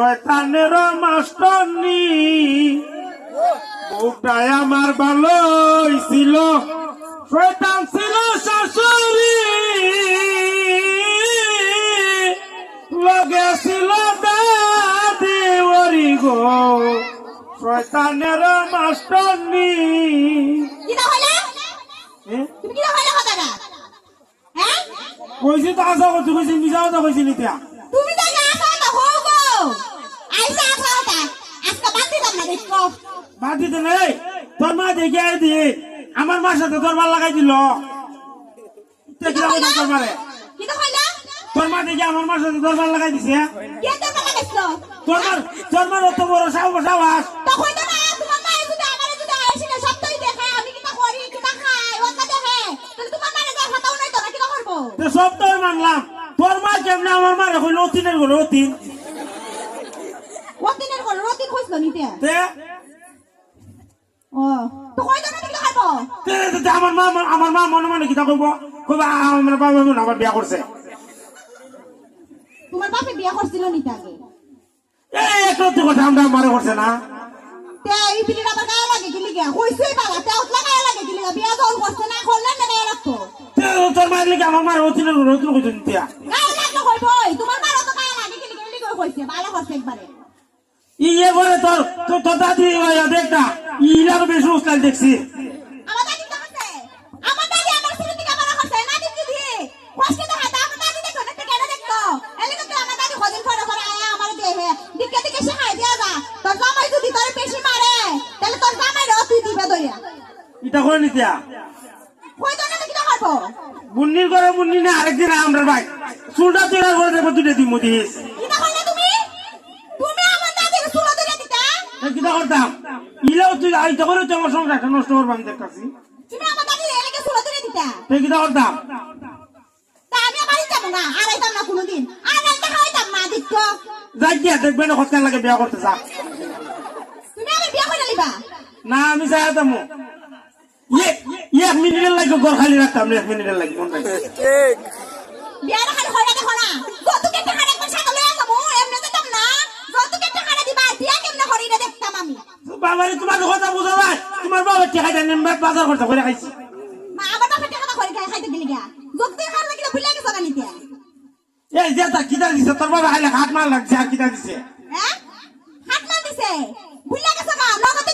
শয়তানের মাস্টারনি বউটাই আমার ভালোই ছিল, শয়তান ছিল শাশুড়ি, লগে ছিল দাদি ওরি গো শয়তানের মাস্টারনি। কইছি তো আসা করছি, কইছি মিশা কথা কইছি নিত্যা। বাদ দিতে নেই, তোর মা দেখে দিয়ে আমার মার সাথে তোর মার লাগাই দিল। তোর মারে তোর মা দেখে আমার মার সাথে তোর মার লাগাই দিছে। তোর মার অত বড় সাহস। সব তো মানলাম, তোর মা কেমন আমার মারে হইল অতিনের ঘরে অতিন আমার মা মনে মনে কিতা কইব, কইবা আমার বাবা আমার বিয়া করছে। তোমার বাপে বিয়া করছিল নি তাকে? এই একটু কথা আমরা মারে করছে না। এই পিলির আবার গায়ে লাগে কি লিগা? কইছই বালা তেও লাগায় লাগে কি লিগা? বিয়া জল করছে না, করলেন না গায়ে লাগতো। তোর মার লিগা আমার মার অতিনের ঘরে অতিন কইছেন তিয়া। গায়ে লাগতো কইবই, তোমার মার তো গায়ে লাগে কি লিগা কইছে, বালা করছে একবারে। ইয়ে বলে তোর দাদি দেখটা ইলার বেশি উস্তাল দেখছি। আমার দাদি তো আছে, আমার দাদি আমার ছেলে থেকে বড় করছে না দিদি দি। কষ্টে তো হাতে আমার দাদি দেখো না, কেন দেখতো? এলিকে তো আমার দাদি খদিন করে করে আয়া আমার দেহে দিকে দিকে শেখাই দিয়া যা। তোর জামাই যদি তোর বেশি মারে তাহলে তোর জামাই রে তুই দিবে দইয়া। এটা করে নিতিয়া কই তো না কি করব? মুন্নির করে মুন্নি না আরেকদিন আমরা ভাই চুলটা তোরা করে দেব দুটো দিমু দিস। কিটা কইলা তুমি? তুমি আমার দাদির চুল ধরে দিতা? কিটা করতাম ইলাও তুই আইতে করে তুই আমার সংসারটা নষ্ট করবাম দেখতাছি। তুমি আমার দাদির এলাকে চুল ধরে দিতা? তুই কিটা করতাম? তা আমি বাড়ি যাব না, আর আইতাম না কোনোদিন। আর আইতা খাইতাম না দিত। যাই গিয়া দেখবে না কত লাগে বিয়া করতে যা। তুমি আমার বিয়া করে লিবা? না আমি চাইতাম এক মিনিটের লাগে ঘর খালি রাখতাম না, 1 মিনিটের লাগে মন নাই। বিয়া না খালি হইরা দেখো না, যতকে টাকা একবার সাথে লইয়া যাবো এমনি যেতাম না। যতকে টাকা দিবা বিয়া কেমনে হরিরা দেখতাম আমি। বাবারে তোমার কথা বুঝা যায়, তোমার বাবা টাকা দেন বাজার করতে করে খাইছি। মা আমার বাপের টাকা হরি খাইতে দিলি গা, যতকে খার লাগি ভুলে গেছ গানিতে। এই যে তা কিটা দিছে তোর বাবা আইলে হাত মার লাগছে আর কিটা দিছে? হ্যাঁ হাত মার দিছে, ভুলে গেছ গা, নগদ